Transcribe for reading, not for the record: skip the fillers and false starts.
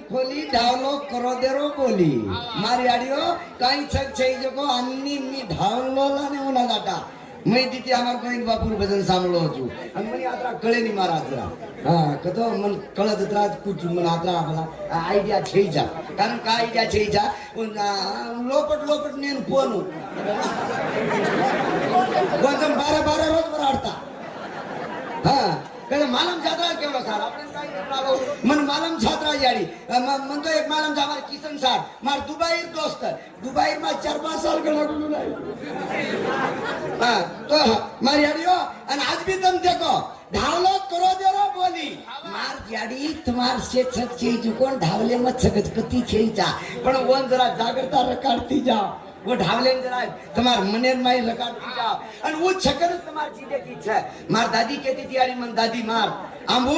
खोली ढावलो करो देरो बोली मारी आडियो काही छक छई जको अन्नी मी ढावलो लाने उना जाटा मैं दीती आमार गोविंद बापूर भजन सांभळो हतु आणि मनी आत्रा कळे नी मारा आत्रा हा कतो मन कळत त्रात कुछ मन आत्रा आपला आयडिया छेईचा कारण का आयडिया छेईचा लोपट लोपट नेन पोनू वजन 12 रोज बराडता हा कहे मालम छात्रा केवढा सार आपण काय करालो मन मालम छात्रा याडी मन तो एक मालम हमारे किशन सार मार दुबई दोस्त दुबई में 4-5 साल का लगलू नाही हां तो मार याडियो आणि आज भी तुम देखो ढावलो करो देरो बोली मार याडी तुम्हार से छे कोण ढावले मत सकत कती छेचा पण वन जरा जागरता रकाडती जाओ वो ढावले जरा तुम्हार मनेर माई रकाडती जाओ आणि वो छकर तुम्हार चीजे की छे मार दादी कहती थी यारी मन दादी मार आंबू